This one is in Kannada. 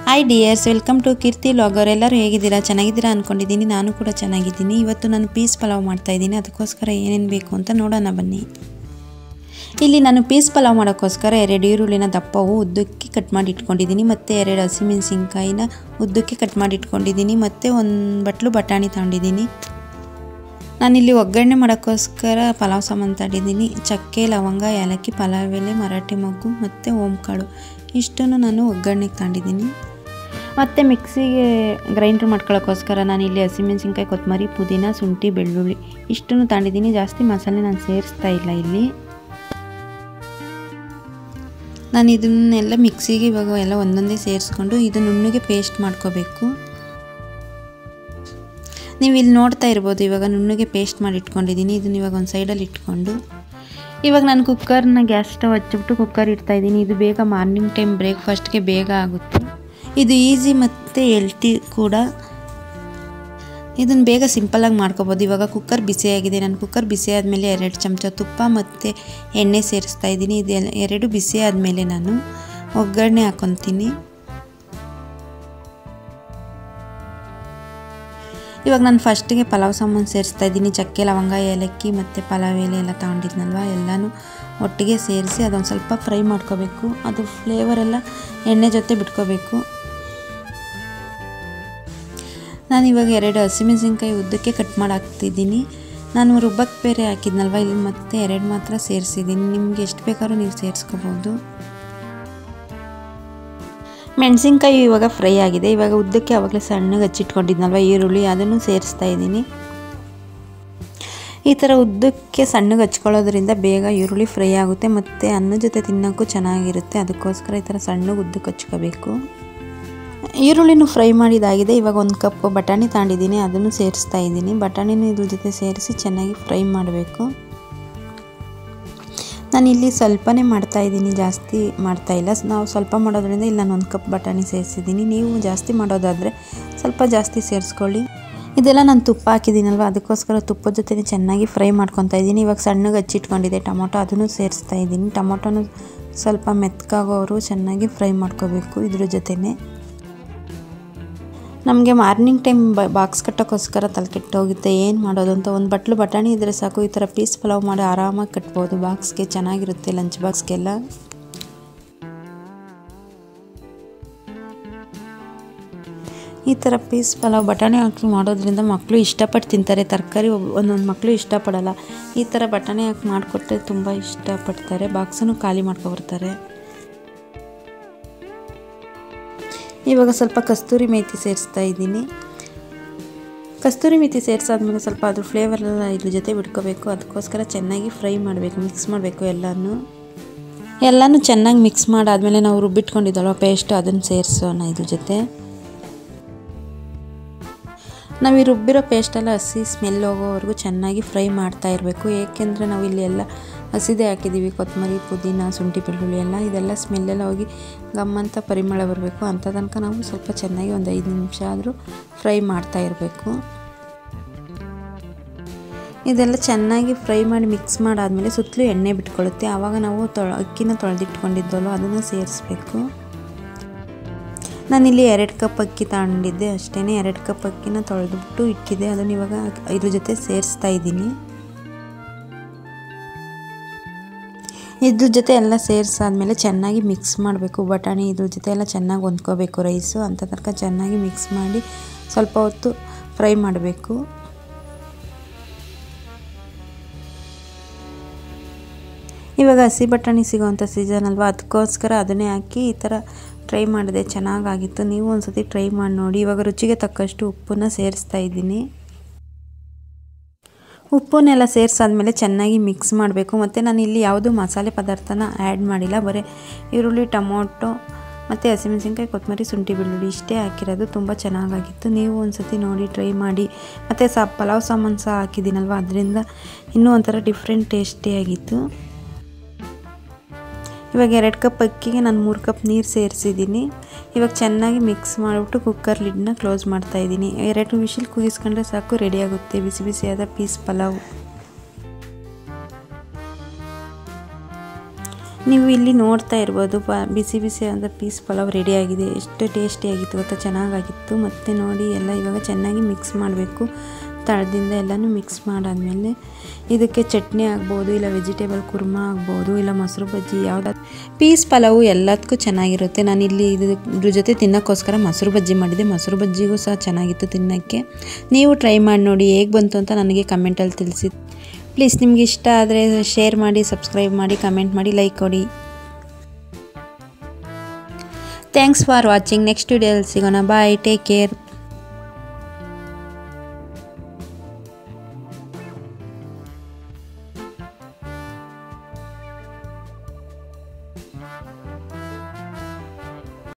Hi dears, welcome to Keerthi vlogger. ಎಲ್ಲರೂ ಹೇಗಿದ್ದೀರಾ? ಚೆನ್ನಾಗಿದ್ದೀರಾ ಅಂದ್ಕೊಂಡಿದ್ದೀನಿ. ನಾನು ಕೂಡ ಚೆನ್ನಾಗಿದ್ದೀನಿ. ಇವತ್ತು ನಾನು ಪೀಸ್ ಪಲಾವ್ ಮಾಡ್ತಾಯಿದ್ದೀನಿ. ಅದಕ್ಕೋಸ್ಕರ ಏನೇನು ಬೇಕು ಅಂತ ನೋಡೋಣ ಬನ್ನಿ. ಇಲ್ಲಿ ನಾನು ಪೀಸ್ ಪಲಾವ್ ಮಾಡೋಕ್ಕೋಸ್ಕರ 2 ಈರುಳ್ಳಿನ ದಪ್ಪವು ಉದ್ದಕ್ಕೆ ಕಟ್ ಮಾಡಿ ಇಟ್ಕೊಂಡಿದ್ದೀನಿ. ಮತ್ತು 2 ಹಸಿಮೆಣಸಿನ್ಕಾಯಿನ ಉದ್ದಕ್ಕೆ ಕಟ್ ಮಾಡಿ ಇಟ್ಕೊಂಡಿದ್ದೀನಿ. ಮತ್ತು 1 ಬಟ್ಲು ಬಟಾಣಿ ತಗೊಂಡಿದ್ದೀನಿ. ನಾನಿಲ್ಲಿ ಒಗ್ಗರಣೆ ಮಾಡೋಕ್ಕೋಸ್ಕರ ಪಲಾವ್ ಸಾಮಾನು ತಗೊಂಡಿದ್ದೀನಿ. ಚಕ್ಕೆ, ಲವಂಗ, ಏಲಕ್ಕಿ, ಪಲಾವ್ ಎಲೆ, ಮರಾಠಿ ಮೊಗ್ಗು ಮತ್ತು ಓಂಕಾಳು ಇಷ್ಟನ್ನು ನಾನು ಒಗ್ಗರಣೆಗೆ ತಗೊಂಡಿದ್ದೀನಿ. ಮತ್ತು ಮಿಕ್ಸಿಗೆ ಗ್ರೈಂಡ್ರ್ ಮಾಡ್ಕೊಳ್ಳೋಕ್ಕೋಸ್ಕರ ನಾನಿಲ್ಲಿ ಹಸಿಮೆಣಸಿನ್ಕಾಯಿ, ಕೊತ್ತಂಬರಿ, ಪುದೀನ, ಶುಂಠಿ, ಬೆಳ್ಳುಳ್ಳಿ ಇಷ್ಟನ್ನು ತಗೊಂಡಿದ್ದೀನಿ. ಜಾಸ್ತಿ ಮಸಾಲೆ ನಾನು ಸೇರಿಸ್ತಾ ಇಲ್ಲ. ಇಲ್ಲಿ ನಾನು ಇದನ್ನೆಲ್ಲ ಮಿಕ್ಸಿಗೆ ಇವಾಗ ಎಲ್ಲ ಒಂದೊಂದೇ ಸೇರಿಸ್ಕೊಂಡು ಇದು ನುಣ್ಣಗೆ ಪೇಸ್ಟ್ ಮಾಡ್ಕೋಬೇಕು. ನೀವು ಇಲ್ಲಿ ನೋಡ್ತಾ ಇರ್ಬೋದು, ಇವಾಗ ನುಣ್ಣಗೆ ಪೇಸ್ಟ್ ಮಾಡಿ ಇಟ್ಕೊಂಡಿದ್ದೀನಿ. ಇದನ್ನು ಇವಾಗ ಒಂದು ಸೈಡಲ್ಲಿ ಇಟ್ಕೊಂಡು ಇವಾಗ ನಾನು ಕುಕ್ಕರ್ನ ಗ್ಯಾಸ್ ಸ್ಟವ್ ಹಚ್ಚಿಬಿಟ್ಟು ಕುಕ್ಕರ್ ಇಡ್ತಾಯಿದ್ದೀನಿ. ಇದು ಬೇಗ ಮಾರ್ನಿಂಗ್ ಟೈಮ್ ಬ್ರೇಕ್ಫಾಸ್ಟ್ಗೆ ಬೇಗ ಆಗುತ್ತೆ. ಇದು ಈಸಿ ಮತ್ತು ಹೆಲ್ತಿ ಕೂಡ. ಇದನ್ನು ಬೇಗ ಸಿಂಪಲ್ಲಾಗಿ ಮಾಡ್ಕೋಬೋದು. ಇವಾಗ ಕುಕ್ಕರ್ ಬಿಸಿಯಾಗಿದೆ. ನಾನು ಕುಕ್ಕರ್ ಬಿಸಿ ಆದಮೇಲೆ 2 ಚಮಚ ತುಪ್ಪ ಮತ್ತು ಎಣ್ಣೆ ಸೇರಿಸ್ತಾ ಇದ್ದೀನಿ. ಇದು 2 ಬಿಸಿ ಆದಮೇಲೆ ನಾನು ಒಗ್ಗರಣೆ ಹಾಕ್ಕೊತೀನಿ. ಇವಾಗ ನಾನು ಫಸ್ಟಿಗೆ ಪಲಾವ್ ಸಾಮಾನು ಸೇರಿಸ್ತಾ ಇದ್ದೀನಿ. ಚಕ್ಕೆ, ಲವಂಗ, ಏಲಕ್ಕಿ ಮತ್ತು ಪಲಾವ್ ಎಲೆ ಎಲ್ಲ ತೊಗೊಂಡಿದ್ನಲ್ವ, ಎಲ್ಲನೂ ಒಟ್ಟಿಗೆ ಸೇರಿಸಿ ಅದೊಂದು ಸ್ವಲ್ಪ ಫ್ರೈ ಮಾಡ್ಕೋಬೇಕು. ಅದು ಫ್ಲೇವರೆಲ್ಲ ಎಣ್ಣೆ ಜೊತೆ ಬಿಟ್ಕೋಬೇಕು. ನಾನಿವಾಗ 2 ಹಸಿಮೆಣಸಿನ್ಕಾಯಿ ಉದ್ದಕ್ಕೆ ಕಟ್ ಮಾಡಿ ಹಾಕ್ತಿದ್ದೀನಿ. ನಾನು ರುಬ್ಬಕ್ಕೆ ಬೇರೆ ಹಾಕಿದ್ನಲ್ವ, ಇಲ್ಲಿ ಮತ್ತೆ 2 ಮಾತ್ರ ಸೇರಿಸಿದ್ದೀನಿ. ನಿಮಗೆ ಎಷ್ಟು ಬೇಕಾದ್ರೂ ನೀವು ಸೇರಿಸ್ಕೋಬೋದು. ಮೆಣಸಿನ್ಕಾಯಿ ಇವಾಗ ಫ್ರೈ ಆಗಿದೆ. ಇವಾಗ ಉದ್ದಕ್ಕೆ ಆವಾಗಲೇ ಸಣ್ಣಗೆ ಹಚ್ಚಿಟ್ಕೊಂಡಿದ್ನಲ್ವ ಈರುಳ್ಳಿ, ಅದನ್ನು ಸೇರಿಸ್ತಾ ಇದ್ದೀನಿ. ಈ ಥರ ಉದ್ದಕ್ಕೆ ಸಣ್ಣಗೆ ಹಚ್ಕೊಳ್ಳೋದ್ರಿಂದ ಬೇಗ ಈರುಳ್ಳಿ ಫ್ರೈ ಆಗುತ್ತೆ ಮತ್ತು ಅನ್ನದ ಜೊತೆ ತಿನ್ನೋಕ್ಕೂ ಚೆನ್ನಾಗಿರುತ್ತೆ. ಅದಕ್ಕೋಸ್ಕರ ಈ ಥರ ಸಣ್ಣಗೆ ಉದ್ದಕ್ಕೆ ಹಚ್ಕೋಬೇಕು. ಈರುಳ್ಳಿನೂ ಫ್ರೈ ಮಾಡಿದಾಗಿದೆ. ಇವಾಗ 1 ಕಪ್ ಬಟಾಣಿ ತಗೊಂಡಿದ್ದೀನಿ, ಅದನ್ನು ಸೇರಿಸ್ತಾ ಇದ್ದೀನಿ. ಬಟಾಣಿನೂ ಇದ್ರ ಜೊತೆ ಸೇರಿಸಿ ಚೆನ್ನಾಗಿ ಫ್ರೈ ಮಾಡಬೇಕು. ನಾನಿಲ್ಲಿ ಸ್ವಲ್ಪನೇ ಮಾಡ್ತಾಯಿದ್ದೀನಿ, ಜಾಸ್ತಿ ಮಾಡ್ತಾಯಿಲ್ಲ. ನಾವು ಸ್ವಲ್ಪ ಮಾಡೋದ್ರಿಂದ ಇಲ್ಲಿ ನಾನು 1 ಕಪ್ ಬಟಾಣಿ ಸೇರಿಸಿದ್ದೀನಿ. ನೀವು ಜಾಸ್ತಿ ಮಾಡೋದಾದರೆ ಸ್ವಲ್ಪ ಜಾಸ್ತಿ ಸೇರಿಸ್ಕೊಳ್ಳಿ. ಇದೆಲ್ಲ ನಾನು ತುಪ್ಪ ಹಾಕಿದ್ದೀನಲ್ವ, ಅದಕ್ಕೋಸ್ಕರ ತುಪ್ಪದ ಜೊತೆ ಚೆನ್ನಾಗಿ ಫ್ರೈ ಮಾಡ್ಕೊತಾ ಇದ್ದೀನಿ. ಇವಾಗ ಸಣ್ಣಗೆ ಹಚ್ಚಿಟ್ಕೊಂಡಿದ್ದೆ ಟೊಮೊಟೊ, ಅದನ್ನು ಸೇರಿಸ್ತಾ ಇದ್ದೀನಿ. ಟೊಮೊಟೊನು ಸ್ವಲ್ಪ ಮೆತ್ತಗಾಗೋರು ಚೆನ್ನಾಗಿ ಫ್ರೈ ಮಾಡ್ಕೋಬೇಕು. ಇದ್ರ ಜೊತೆನೇ ನಮಗೆ ಮಾರ್ನಿಂಗ್ ಟೈಮ್ ಬಾಕ್ಸ್ ಕಟ್ಟೋಕ್ಕೋಸ್ಕರ ತಲೆ ಕೆಟ್ಟೋಗುತ್ತೆ, ಏನು ಮಾಡೋದು ಅಂತ. 1 ಬಟ್ಲು ಬಟಾಣಿ ಇದ್ದರೆ ಸಾಕು. ಈ ಥರ ಪೀಸ್ ಪಲಾವ್ ಮಾಡಿ ಆರಾಮಾಗಿ ಕಟ್ಬೋದು ಬಾಕ್ಸ್ಗೆ. ಚೆನ್ನಾಗಿರುತ್ತೆ ಲಂಚ್ ಬಾಕ್ಸ್ಗೆಲ್ಲ. ಈ ಥರ ಪೀಸ್ ಪಲಾವ್ ಬಟಾಣಿ ಹಾಕಿ ಮಾಡೋದ್ರಿಂದ ಮಕ್ಕಳು ಇಷ್ಟಪಟ್ಟು ತಿಂತಾರೆ. ತರಕಾರಿ ಒಂದೊಂದು ಮಕ್ಕಳು ಇಷ್ಟಪಡಲ್ಲ. ಈ ಥರ ಬಟಾಣಿ ಹಾಕಿ ಮಾಡಿಕೊಟ್ರೆ ತುಂಬ ಇಷ್ಟಪಡ್ತಾರೆ. ಬಾಕ್ಸನ್ನು ಖಾಲಿ ಮಾಡ್ಕೊಬರ್ತಾರೆ. ಇವಾಗ ಸ್ವಲ್ಪ ಕಸ್ತೂರಿ ಮೇಥಿ ಸೇರಿಸ್ತಾ ಇದ್ದೀನಿ. ಕಸ್ತೂರಿ ಮೇಥಿ ಸೇರಿಸಾದ್ಮೇಲೆ ಸ್ವಲ್ಪ ಅದ್ರ ಫ್ಲೇವರೆಲ್ಲ ಇದ್ರ ಜೊತೆ ಬಿಟ್ಕೋಬೇಕು. ಅದಕ್ಕೋಸ್ಕರ ಚೆನ್ನಾಗಿ ಫ್ರೈ ಮಾಡಬೇಕು, ಮಿಕ್ಸ್ ಮಾಡಬೇಕು. ಎಲ್ಲನೂ ಚೆನ್ನಾಗಿ ಮಿಕ್ಸ್ ಮಾಡಾದಮೇಲೆ ನಾವು ರುಬ್ಬಿಟ್ಕೊಂಡಿದ್ದಲ್ವ ಪೇಸ್ಟ್, ಅದನ್ನು ಸೇರಿಸೋಣ ಇದ್ರ ಜೊತೆ. ನಾವು ಈ ರುಬ್ಬಿರೋ ಪೇಸ್ಟೆಲ್ಲ ಹಸಿ ಸ್ಮೆಲ್ ಹೋಗೋವರೆಗೂ ಚೆನ್ನಾಗಿ ಫ್ರೈ ಮಾಡ್ತಾ ಇರಬೇಕು. ಏಕೆಂದರೆ ನಾವು ಇಲ್ಲಿ ಎಲ್ಲ ಹಸಿದೇ ಹಾಕಿದ್ದೀವಿ. ಕೊತ್ತಂಬರಿ, ಪುದೀನ, ಶುಂಠಿ, ಬೆಳ್ಳುಳ್ಳಿ ಎಲ್ಲ, ಇದೆಲ್ಲ ಸ್ಮೆಲ್ಲೆಲ್ಲ ಹೋಗಿ ಗಮ್ಮಂತ ಪರಿಮಳ ಬರಬೇಕು. ಅಂಥ ತನಕ ನಾವು ಸ್ವಲ್ಪ ಚೆನ್ನಾಗಿ ಒಂದು 5 ನಿಮಿಷ ಆದರೂ ಫ್ರೈ ಮಾಡ್ತಾ ಇರಬೇಕು. ಇದೆಲ್ಲ ಚೆನ್ನಾಗಿ ಫ್ರೈ ಮಾಡಿ ಮಿಕ್ಸ್ ಮಾಡಾದಮೇಲೆ ಸುತ್ತಲೂ ಎಣ್ಣೆ ಬಿಟ್ಕೊಳ್ಳುತ್ತೆ. ಆವಾಗ ನಾವು ಅಕ್ಕಿನ ತೊಳೆದಿಟ್ಕೊಂಡಿದ್ದವಲ್ಲ ಅದನ್ನು ಸೇರಿಸ್ಬೇಕು. ನಾನಿಲ್ಲಿ 2 ಕಪ್ ಅಕ್ಕಿ ತಗೊಂಡಿದ್ದೆ ಅಷ್ಟೇ. 2 ಕಪ್ ಅಕ್ಕಿನ ತೊಳೆದ್ಬಿಟ್ಟು ಇಟ್ಟಿದ್ದೆ. ಅದನ್ನು ಇವಾಗ ಇದ್ರ ಜೊತೆ ಸೇರಿಸ್ತಾ ಇದ್ದೀನಿ. ಇದ್ರ ಜೊತೆ ಎಲ್ಲ ಸೇರಿಸಾದ್ಮೇಲೆ ಚೆನ್ನಾಗಿ ಮಿಕ್ಸ್ ಮಾಡಬೇಕು. ಬಟಾಣಿ ಇದ್ರ ಜೊತೆ ಎಲ್ಲ ಚೆನ್ನಾಗಿ ಹೊಂದ್ಕೋಬೇಕು ರೈಸು. ಅಂಥ ತನಕ ಚೆನ್ನಾಗಿ ಮಿಕ್ಸ್ ಮಾಡಿ ಸ್ವಲ್ಪ ಹೊತ್ತು ಫ್ರೈ ಮಾಡಬೇಕು. ಇವಾಗ ಹಸಿ ಬಟಾಣಿ ಸಿಗೋವಂಥ ಸೀಸನ್ ಅಲ್ವಾ, ಅದಕ್ಕೋಸ್ಕರ ಅದನ್ನೇ ಹಾಕಿ ಈ ಥರ ಟ್ರೈ ಮಾಡಿದೆ. ಚೆನ್ನಾಗಾಗಿತ್ತು. ನೀವು ಒಂದು ಸತಿ ಟ್ರೈ ಮಾಡಿ ನೋಡಿ. ಇವಾಗ ರುಚಿಗೆ ತಕ್ಕಷ್ಟು ಉಪ್ಪನ್ನು ಸೇರಿಸ್ತಾ ಇದ್ದೀನಿ. ಉಪ್ಪನ್ನೆಲ್ಲ ಸೇರಿಸಾದ್ಮೇಲೆ ಚೆನ್ನಾಗಿ ಮಿಕ್ಸ್ ಮಾಡಬೇಕು. ಮತ್ತು ನಾನು ಇಲ್ಲಿ ಯಾವುದೂ ಮಸಾಲೆ ಪದಾರ್ಥನ ಆ್ಯಡ್ ಮಾಡಿಲ್ಲ. ಬರೀ ಈರುಳ್ಳಿ, ಟೊಮೊಟೊ ಮತ್ತು ಹಸಿಮೆಣಸಿನ್ಕಾಯಿ, ಕೊತ್ತಂಬರಿ, ಶುಂಠಿ, ಬೆಳ್ಳುಳ್ಳಿ ಇಷ್ಟೇ ಹಾಕಿರೋದು. ತುಂಬ ಚೆನ್ನಾಗಾಗಿತ್ತು. ನೀವು ಒಂದು ಸತಿ ನೋಡಿ ಟ್ರೈ ಮಾಡಿ. ಮತ್ತು ಪಲಾವ್ ಸಾಮಾನು ಸಹ ಹಾಕಿದ್ದೀನಲ್ವ, ಅದರಿಂದ ಇನ್ನೂ ಒಂಥರ ಡಿಫ್ರೆಂಟ್ ಟೇಸ್ಟಿಯಾಗಿತ್ತು. ಇವಾಗ 2 ಕಪ್ ಅಕ್ಕಿಗೆ ನಾನು 3 ಕಪ್ ನೀರು ಸೇರಿಸಿದ್ದೀನಿ. ಇವಾಗ ಚೆನ್ನಾಗಿ ಮಿಕ್ಸ್ ಮಾಡಿಬಿಟ್ಟು ಕುಕ್ಕರ್ ಲಿಡ್ನ ಕ್ಲೋಸ್ ಮಾಡ್ತಾಯಿದ್ದೀನಿ. 2 ವಿಷಿಲ್ ಕೂಗಿಸ್ಕೊಂಡ್ರೆ ಸಾಕು, ರೆಡಿಯಾಗುತ್ತೆ ಬಿಸಿ ಬಿಸಿಯಾದ ಪೀಸ್ ಪಲಾವ್. ನೀವು ಇಲ್ಲಿ ನೋಡ್ತಾ ಇರ್ಬೋದು ಬಿಸಿ ಬಿಸಿ ಆದ ಪೀಸ್ ಪಲಾವ್ ರೆಡಿಯಾಗಿದೆ. ಎಷ್ಟು ಟೇಸ್ಟಿಯಾಗಿತ್ತು ಗೊತ್ತಾ, ಚೆನ್ನಾಗಾಗಿತ್ತು. ಮತ್ತು ನೋಡಿ ಎಲ್ಲ ಇವಾಗ ಚೆನ್ನಾಗಿ ಮಿಕ್ಸ್ ಮಾಡಬೇಕು. ತಳದಿಂದ ಎಲ್ಲನೂ ಮಿಕ್ಸ್ ಮಾಡಾದಮೇಲೆ ಇದಕ್ಕೆ ಚಟ್ನಿ ಆಗ್ಬೋದು, ಇಲ್ಲ ವೆಜಿಟೇಬಲ್ ಕುರ್ಮಾ ಆಗ್ಬೋದು, ಇಲ್ಲ ಮೊಸರು ಬಜ್ಜಿ ಯಾವುದಾದ್ರು. ಪೀಸ್ ಪಲಾವು ಎಲ್ಲದಕ್ಕೂ ಚೆನ್ನಾಗಿರುತ್ತೆ. ನಾನಿಲ್ಲಿ ಇದ್ರ ಜೊತೆ ತಿನ್ನೋಕ್ಕೋಸ್ಕರ ಮೊಸರು ಬಜ್ಜಿ ಮಾಡಿದೆ. ಮೊಸರು ಬಜ್ಜಿಗೂ ಸಹ ಚೆನ್ನಾಗಿತ್ತು ತಿನ್ನೋಕ್ಕೆ. ನೀವು ಟ್ರೈ ಮಾಡಿ ನೋಡಿ ಹೇಗೆ ಬಂತು ಅಂತ ನನಗೆ ಕಮೆಂಟಲ್ಲಿ ತಿಳಿಸಿ. ಪ್ಲೀಸ್ ನಿಮ್ಗೆ ಇಷ್ಟ ಆದರೆ ಶೇರ್ ಮಾಡಿ, ಸಬ್ಸ್ಕ್ರೈಬ್ ಮಾಡಿ, ಕಮೆಂಟ್ ಮಾಡಿ, ಲೈಕ್ ಕೊಡಿ. Thanks for watching. ನೆಕ್ಸ್ಟ್ ವಿಡಿಯೋದಲ್ಲಿ ಸಿಗೋಣ. ಬಾಯ್, ಟೇಕ್ ಕೇರ್.